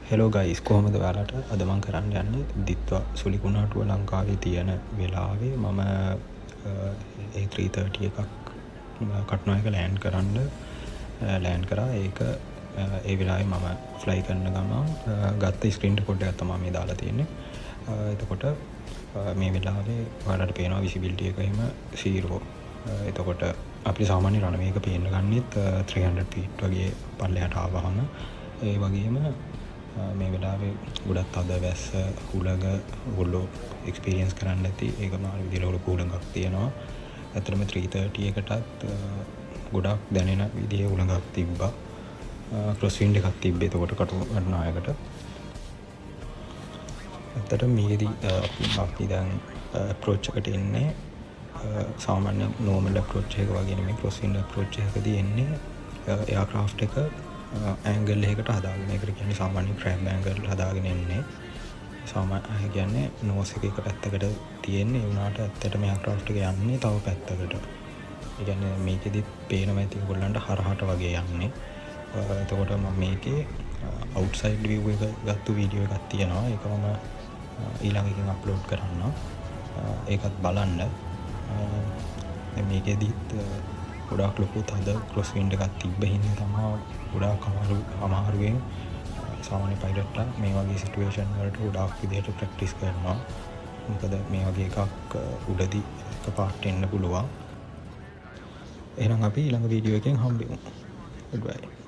Hello guys කොහොමද ඔයාලට අද මම කරන්න යන්නේ දිත්වා සුලිකුණාටුව ලංකාවේ තියෙන වෙලාවේ මම A330 එකක් කටුනායක ලෑන්ඩ් කරා ඒක ඒ වෙලාවේ මම ෆ්ලයි කරන ගමන් ගත්ත ස්ක්‍රීන් රෙකෝඩ් එකක් තමයි මේ දාලා තියෙන්නේ. එතකොට මේ වෙලාවේ ඔයාලට පේනවා විසිබිලිටි එක එහෙම 0. එතකොට අපි සාමාන්‍ය රන්වේ එක පේන්න ගන්නෙත් 300 ෆීට් වගේ පල්ලෙහාට ආවහම ඒ වගේම මේ වෙලාවේ ගොඩක් අද වැස්ස හුලඟ ඔයගොල්ලෝ එක්ස්පීරියන්ස් කරන්න ඇති. ඒක මාර විදිහට ලොකු හුලඟක් තියෙනවා. ඇත්තටම 330 එකටත් ගොඩක් දැනෙන විදිහේ හුලඟක් තිබ්බා. ක්‍රොස් වින්ඩ් එකක් තිබ්බේ එතකොට කටුනායකට. ඇත්තට මේකෙදි අපි දැන් අප්‍රෝච් එකට එන්නේ සාමාන්‍ය නෝමල් අප්‍රෝච් එක වගේ නෙමෙයි. ක්‍රොස් වින්ඩ් අප්‍රෝච් එකකදී එන්නේ එයාක්‍රාෆ්ට් එක ඇංගල් එකකට හදාගෙන. ඒකට කියන්නේ සාමාන්‍ය ක්‍රැබ් ඇංගල් හදාගෙන එන්නේ. සාමාන්‍ය කියන්නේ නෝස් එක පැත්තකට තියෙන්නේ. ඒ වුණාට ඇත්තටම එයාක්‍රාෆ්ට් එක යන්නේ තව පැත්තකට. ඒ කියන්නේ මේකෙදි පේනවා ඇති ඔයගොල්ලන්ට හරහට වගේ යන්නේ. එතකොට මම මේකේ අවුට්සයිඩ් විව් එක ගත්ත වීඩියෝ එකක් තියෙනවා. ඒක මම ඊළඟ එකකින් අප්ලෝඩ් කරන්නම්. ඒකත් බලන්න. මේකෙදිත් ගොඩාක් ලොකු තද ක්‍රොස් වින්ඩ් එකක් තිබ්බ හින්දා තමයි ගොඩාක් අමාරුවෙන් සාමාන්‍ය පයිලට්ලා මේ වගේ සිටුේෂන් වලට ගොඩාක් විදිහට ප්‍රැක්ටිස් කරනවා. මොකද මේ වගේ එකක් උඩදී එකපාරට එන්න පුළුවන්. එහෙනම් අපි ඊළඟ වීඩියෝ එකෙන් හම්බෙමු. Goodbye.